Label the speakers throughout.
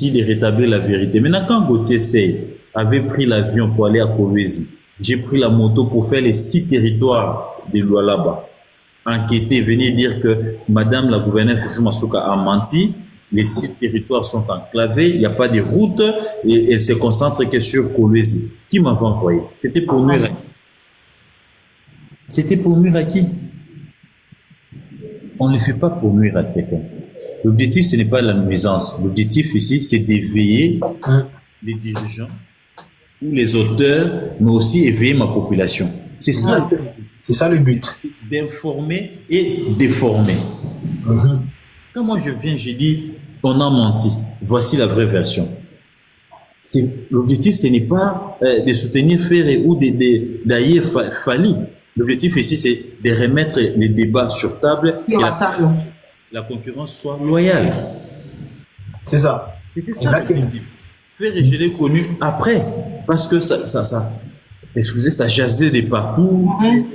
Speaker 1: de rétablir la vérité. Maintenant, quand Gauthier Sey avait pris l'avion pour aller à Kolwezi, j'ai pris la moto pour faire les 6 territoires de Lualaba. Enquêter, venir dire que Madame la gouverneure Fifi Masuka a menti, les 6 territoires sont enclavés, il n'y a pas de route et elle se concentre que sur Kolwezi. Qui m'avait envoyé? C'était pour nuire à qui? C'était pour nuire à qui? On ne le fait pas pour nuire à quelqu'un. L'objectif, ce n'est pas la nuisance. L'objectif ici, c'est d'éveiller les dirigeants ou les auteurs, mais aussi éveiller ma population. C'est ça.
Speaker 2: C'est ça le but.
Speaker 1: D'informer et déformer. Quand moi je viens, je dis, on a menti. Voici la vraie version. L'objectif, ce n'est pas de soutenir Ferré ou d'ailleurs Fali. L'objectif ici, c'est de remettre les débats sur table et la concurrence soit loyale.
Speaker 2: C'est ça.
Speaker 1: C'était ça l'objectif. Ferré, je l'ai connu après, parce que excusez, ça jasait de partout. Ferré,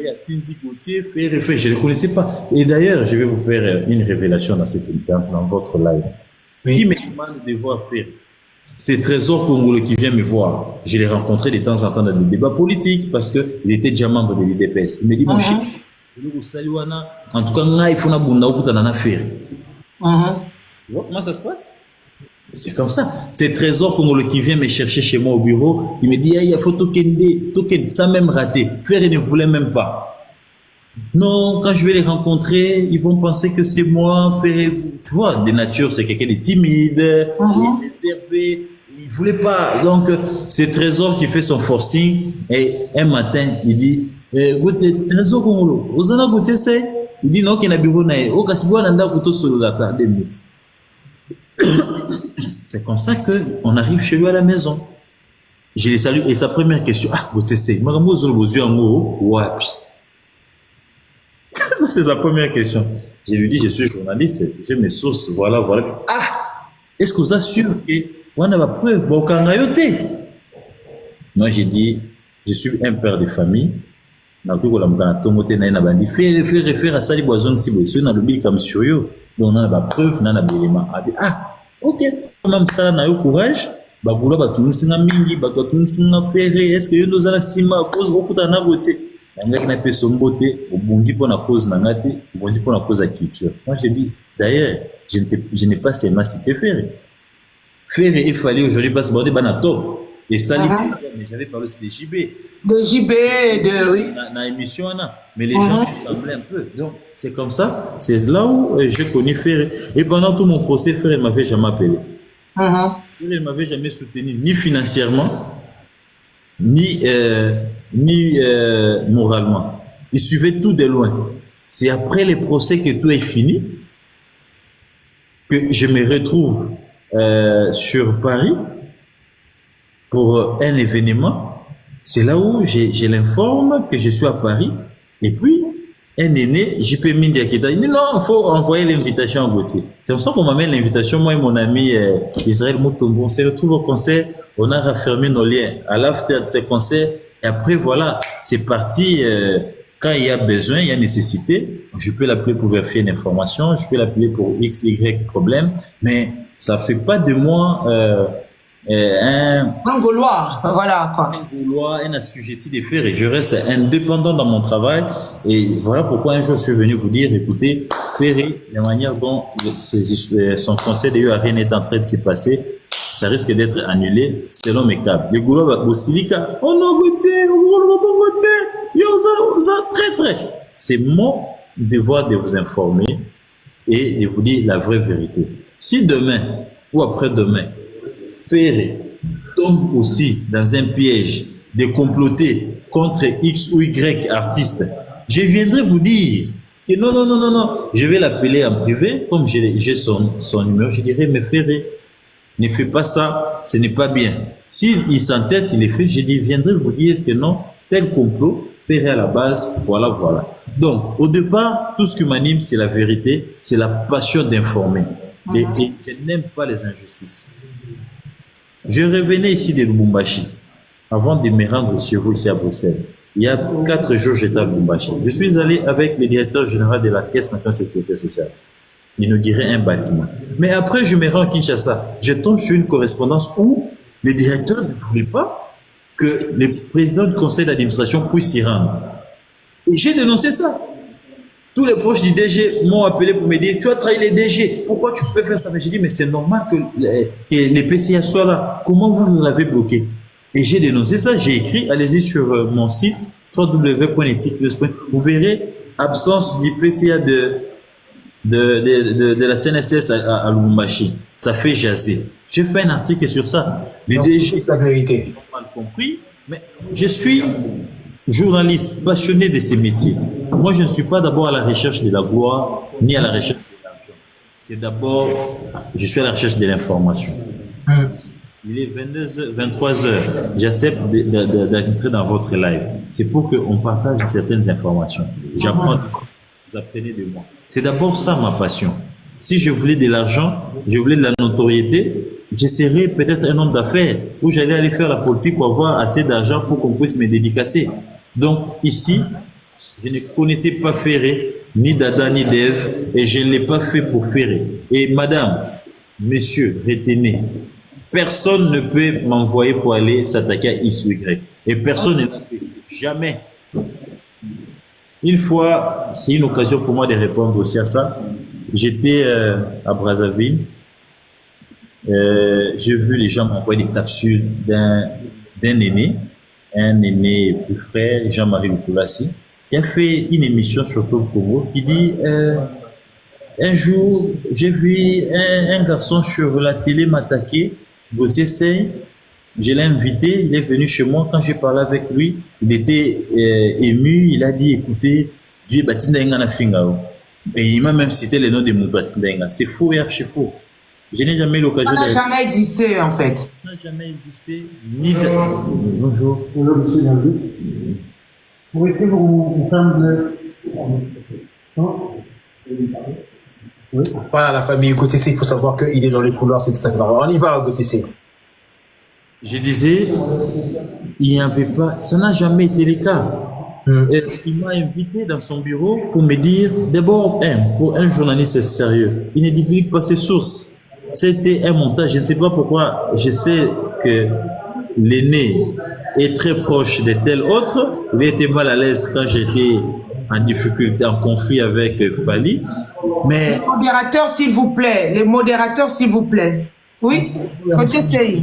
Speaker 1: je ne le connaissais pas. Et d'ailleurs, je vais vous faire une révélation dans votre live. Oui. Qui me demande de voir Ferré? C'est Trésor Congolais qui vient me voir. Je l'ai rencontré de temps en temps dans des débats politiques parce qu'il était déjà membre de l'IDPS. Il me dit, mon chef, en tout cas, il faut que Ferré. Tu vois comment ça se passe? C'est comme ça. C'est Trésor Congolais qui vient me chercher chez moi au bureau, qui me dit, il y a photo Token, ça même raté. Ferré ne voulait même pas. Non, quand je vais les rencontrer, ils vont penser que c'est moi. Ferré, tu vois, de nature, c'est quelqu'un de timide, réservé. Il voulait pas. Donc, c'est Trésor qui fait son forcing. Et un matin, il dit, Trésor Congolais, vous en avez goûté ça? Il dit, non, qu'il y a un bureau. C'est comme ça qu'on arrive chez lui à la maison. Je les salue. Et sa première question, goûté ça. Ça, c'est sa première question. Je lui dis, je suis journaliste, j'ai mes sources, voilà. Est-ce que vous assure que on a la preuve? Moi, j'ai dit, je suis un père de famille. Donc, on a la preuve, on a l'élément. Ok, même ça, on a eu courage. Est-ce que nous allons sima fausse beaucoup d'en avoir? Moi, j'ai dit, d'ailleurs, je n'ai pas seulement cité Ferré. Ferré, il fallait aujourd'hui passer par des banatop. Et ça, mais j'avais parlé aussi de JB.
Speaker 3: De JB, oui.
Speaker 1: Dans l'émission, mais les gens semblaient un peu. Donc, c'est comme ça. C'est là où j'ai connu Ferré. Et pendant tout mon procès, Ferré ne m'avait jamais appelé. Ferré ne m'avait jamais soutenu, ni financièrement, ni moralement. Il suivait tout de loin. C'est après les procès que tout est fini que je me retrouve sur Paris pour un événement. C'est là où je l'informe que je suis à Paris. Et puis, un aîné, JP Mindia qui dit non, il faut envoyer l'invitation à Gauthier. C'est comme ça qu'on m'amène l'invitation. Moi et mon ami Israël Moutombo, on se retrouve au concert. On a raffermé nos liens à l'after de ces concerts. Et après, voilà, c'est parti. Quand il y a besoin, il y a nécessité, je peux l'appeler pour vérifier une information, je peux l'appeler pour X, Y problème, mais ça ne fait pas de moi un
Speaker 3: Gaulois, voilà quoi.
Speaker 1: Un Gaulois, un assujetti de faire, et je reste indépendant dans mon travail. Et voilà pourquoi un jour je suis venu vous dire, écoutez, Ferré, la manière dont son conseil de UARN est en train de se passer, ça risque d'être annulé selon mes câbles. Les Gaulois vont au silica. Oh non, Gauthier, très. C'est mon devoir de vous informer et de vous dire la vraie vérité. Si demain ou après-demain, Ferré tombe aussi dans un piège de comploter contre X ou Y artiste, je viendrai vous dire que non, je vais l'appeler en privé, comme j'ai son numéro, je dirai, mais Ferré, ne fais pas ça, ce n'est pas bien. S'il s'entête, il est fait, je viendrai vous dire que non, tel complot, Ferré à la base, voilà. Donc, au départ, tout ce qui m'anime, c'est la vérité, c'est la passion d'informer. Et je n'aime pas les injustices. Je revenais ici de Lubumbashi, avant de me rendre chez vous ici à Bruxelles. Il y a 4 jours, j'étais à Lubumbashi. Je suis allé avec le directeur général de la Caisse nationale de sécurité sociale. inaugurer un bâtiment. Mais après, je me rends à Kinshasa. Je tombe sur une correspondance où le directeur ne voulait pas que le président du conseil d'administration puisse s'y rendre. Et j'ai dénoncé ça. Tous les proches du DG m'ont appelé pour me dire, tu as trahi les DG, pourquoi tu peux faire ça? Mais j'ai dit, mais c'est normal que les PCA soient là. Comment vous l'avez bloqué? Et j'ai dénoncé ça, j'ai écrit, allez-y sur mon site www.ethique.com. Vous verrez absence du PCA de la CNSS à Lubumbashi. Ça fait jaser. J'ai fait un article sur ça. Les DG,
Speaker 2: la vérité.
Speaker 1: ont mal compris, mais je suis journaliste passionné de ces métiers. Moi, je ne suis pas d'abord à la recherche de la gloire, ni à la recherche de l'argent. C'est d'abord, je suis à la recherche de l'information. Il est 23 heures. J'accepte d'entrer dans votre live. C'est pour qu'on partage certaines informations. J'apprends, vous apprenez de moi. C'est d'abord ça ma passion. Si je voulais de l'argent, je voulais de la notoriété, je serais peut-être un homme d'affaires où j'allais aller faire la politique pour avoir assez d'argent pour qu'on puisse me dédicacer. Donc ici, je ne connaissais pas Ferré, ni Dada, ni Dev, et je ne l'ai pas fait pour Ferré. Et madame, monsieur, retenez, personne ne peut m'envoyer pour aller s'attaquer à X ou Y. Et personne ne l'a fait. Jamais. Une fois, c'est une occasion pour moi de répondre aussi à ça. J'étais à Brazzaville. J'ai vu les gens m'envoyer des capsules d'un aîné, un aîné plus frère, Jean-Marie Lukulassi, qui a fait une émission sur Top Congo qui dit un jour, j'ai vu un garçon sur la télé m'attaquer, Gauthier Sey. Je l'ai invité, il est venu chez moi. Quand j'ai parlé avec lui, il était ému. Il a dit, écoutez, vieux Batinda na Fingao. Et il m'a même cité le nom de mon Batinda. C'est faux et archi faux. Je n'ai jamais eu l'occasion
Speaker 3: Ça n'a jamais existé, en fait.
Speaker 1: Ça n'a jamais existé. Ni de... Bonjour.
Speaker 4: Bonjour, monsieur Yannick. Pour essayer vous faire
Speaker 2: Oui. Voilà, la famille Gauthier, il faut savoir qu'il est dans les couloirs, c'est ça. On y va, Gauthier.
Speaker 1: Je disais, il n'y avait pas, ça n'a jamais été le cas. Et il m'a invité dans son bureau pour me dire, d'abord, pour un journaliste sérieux, il ne divulgue pas ses sources. C'était un montage. Je ne sais pas pourquoi. Je sais que l'aîné est très proche de tel autre. Il était mal à l'aise quand j'étais en difficulté, en conflit avec Fali. Mais...
Speaker 3: Les modérateurs, s'il vous plaît. Les modérateurs, s'il vous plaît. Oui? Côté CI.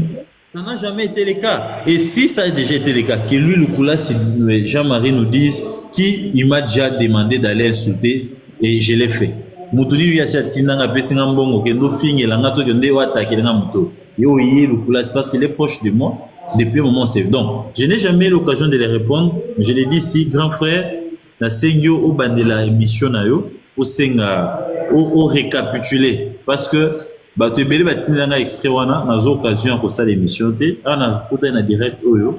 Speaker 1: Ça n'a jamais été le cas. Et si ça a déjà été le cas, que lui, Lukulassi, Jean-Marie nous dise qu'il m'a déjà demandé d'aller insulter et je l'ai fait. Mutuli lui a dit parce qu'il est proche de moi depuis un moment. Donc, je n'ai jamais eu l'occasion de les répondre. Je l'ai dit ici, grand frère, la Sengyo au band de la émission au Senga, au récapituler parce que bato ebele batinelanga extrait wana nazo occasion ko ça l'émission te ana kota na direct oyo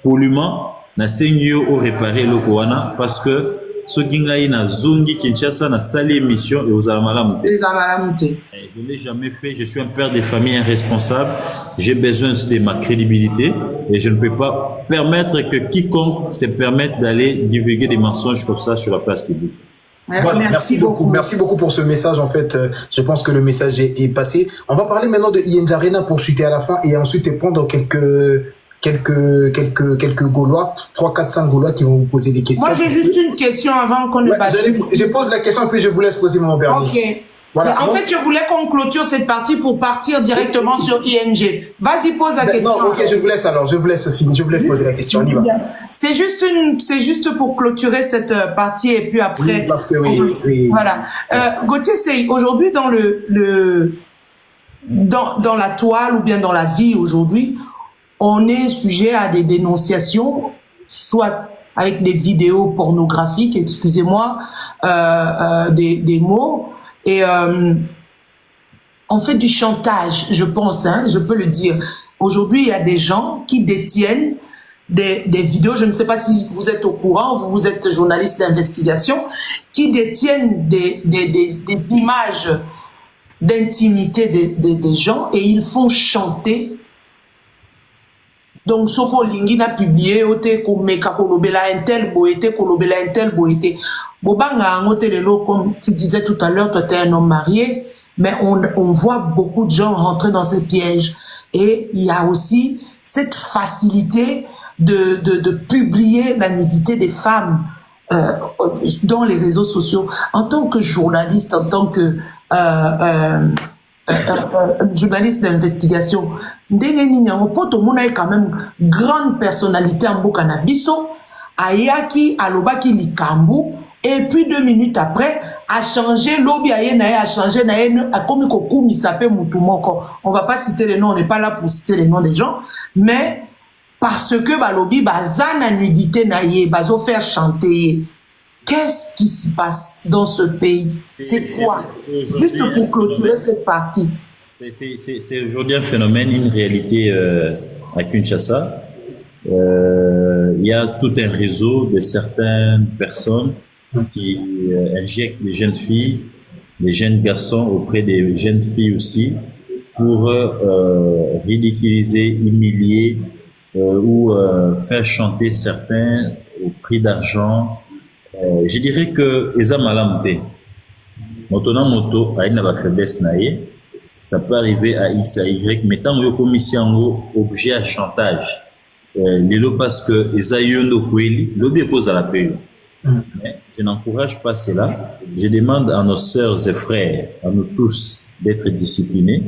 Speaker 1: pollument na sengi au réparer loko wana parce que soki ngai na zongi Kinshasa na sali émission et aux amalamu te. Je ne l'ai jamais fait, je suis un père de famille irresponsable, j'ai besoin de ma crédibilité et je ne peux pas permettre que quiconque se permette d'aller divulguer des mensonges comme ça sur la place publique.
Speaker 2: Voilà, merci beaucoup. Merci beaucoup pour ce message. En fait, je pense que le message est passé. On va parler maintenant de ING Arena pour chuter à la fin et ensuite prendre quelques Gaulois, 3, 4, 5 Gaulois qui vont vous poser des questions.
Speaker 3: Moi, j'ai juste une question avant qu'on ne passe.
Speaker 2: Je pose la question et puis je vous laisse poser mon vernis.
Speaker 3: Ok.
Speaker 2: Voilà.
Speaker 3: En fait, je voulais qu'on clôture cette partie pour partir directement sur ING. Vas-y, pose la question.
Speaker 2: Non, ok, je vous laisse alors. Je vous laisse finir. Je vous laisse poser la question. On y va.
Speaker 3: C'est juste pour clôturer cette partie et puis après.
Speaker 2: Oui, parce que oui.
Speaker 3: Voilà. Gauthier, c'est aujourd'hui dans dans la toile ou bien dans la vie aujourd'hui, on est sujet à des dénonciations, soit avec des vidéos pornographiques, excusez-moi, des mots. Et on fait du chantage, je pense, hein, je peux le dire. Aujourd'hui, il y a des gens qui détiennent des vidéos, je ne sais pas si vous êtes au courant, vous êtes journaliste d'investigation, qui détiennent des images d'intimité des gens et ils font chanter. Donc, Soko Lingi n'a publié, Ote Komeka Kolobela Intel Boete, Kolobela Intel Boete. Bobanga Angotelelo, comme tu disais tout à l'heure, toi tu es un homme marié, mais on voit beaucoup de gens rentrer dans ces pièges. Et il y a aussi cette facilité de publier la nudité des femmes dans les réseaux sociaux. En tant que journaliste, en tant que journaliste d'investigation, ndenge nini yango po tomona ye quand même grande personnalité en mboka na biso ayaki alobaki likambo et puis 2 minutes après a changé lobby aye na ye a changé na ye a komi kokumisa pe mutu moko. On va pas citer les noms, on n'est pas là pour citer les noms des gens, mais parce que balobi bazana nudité na ye bazo faire chanter. Qu'est-ce qui se passe dans ce pays? C'est quoi? Juste pour clôturer cette partie.
Speaker 1: C'est aujourd'hui un phénomène, une réalité à Kinshasa. Il y a tout un réseau de certaines personnes qui injectent les jeunes filles, les jeunes garçons auprès des jeunes filles aussi pour ridiculiser, humilier ou faire chanter certains au prix d'argent. Je dirais que les amalamte, moto aina ba faiblesse naie, ça peut arriver à X à Y, mais tant que commission objet à chantage, lelo parce que les ayondo kweli, l'objet pose à la paix. Mais je n'encourage pas cela. Je demande à nos sœurs et frères, à nous tous, d'être disciplinés.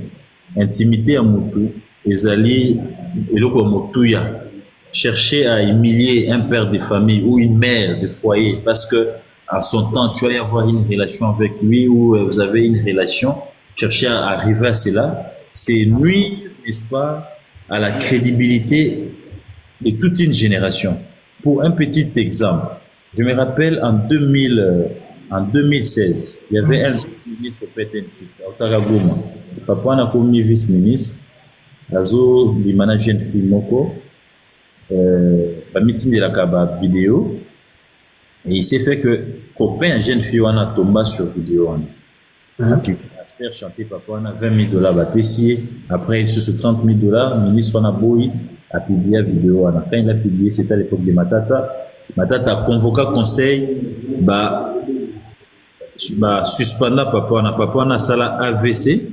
Speaker 1: Intimité à Moutou, les alliés, et le Moutuya. Chercher à humilier un père de famille ou une mère de foyer parce que à son temps tu vas y avoir une relation avec lui ou vous avez une relation, chercher à arriver à cela, c'est nuire, n'est-ce pas, à la crédibilité de toute une génération. Pour un petit exemple, je me rappelle en 2016, il y avait un vice-ministre au PTNT, au Taragoma. Papa n'a commis vice-ministre, Azo, du manager de Filmoko, meeting de la Kaba vidéo et il s'est fait que copain jeune fille on a tombé sur vidéo qui espère chanter papa on a $20 bapessier après il se $30,000 ministre on a boy a publié la vidéo on a quand il a publié c'était à l'époque de Matata a convoqué conseil suspendant papa on a ça la AVC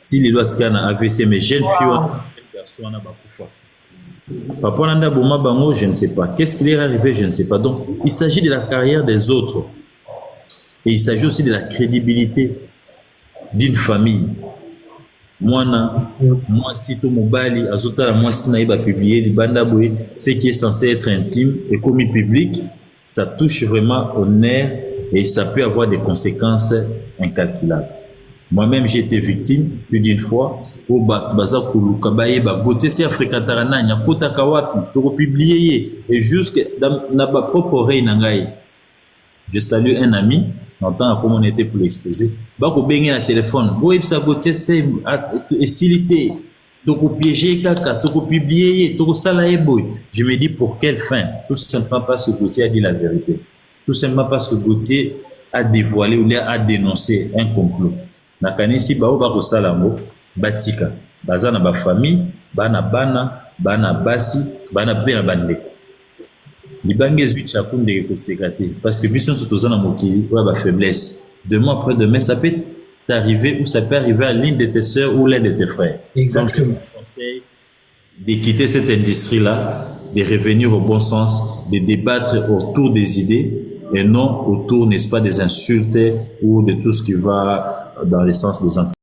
Speaker 1: si les lois de AVC mais jeune fille on a garçon on a bakufa. Papa Nanda Bouma Bango, je ne sais pas. Qu'est-ce qui est arrivé, je ne sais pas. Donc, il s'agit de la carrière des autres. Et il s'agit aussi de la crédibilité d'une famille. Moi, si tout mobali, azota moi si naïba publié, libanda boy, ce qui est censé être intime et commis public, ça touche vraiment au nerf et ça peut avoir des conséquences incalculables. Moi-même, j'ai été victime plus d'une fois. Au baza kuluka baye ba boté si Afrika tarana nya kota kawapi to publier et jusque dans ma propre oreille nangai. Je salue un ami, entend comment on était pour l'exposer. Ba ko bengi na téléphone, bo ipsa boté c'est facilité. To ko piéger kaka, to ko publier, to ko sala boy. Je me dis pour quelle fin? Tout simplement parce que Gauthier a dit la vérité. Tout simplement parce que Gauthier a dévoilé ou a dénoncé un complot. Nakanisi ba ko sala mo batika bazana ba famille bana basi bana bena bandeko libange zui chakunde ko sekate parce que biso so tozana mokili ou ba faiblesse demain après demain ça peut t'arriver ou ça peut arriver à l'une de tes sœurs ou l'un de tes frères. Exactement. Donc, je conseille de quitter cette industrie là, de revenir au bon sens, de débattre autour des idées et non autour, n'est-ce pas, des insultes ou de tout ce qui va dans le sens des anti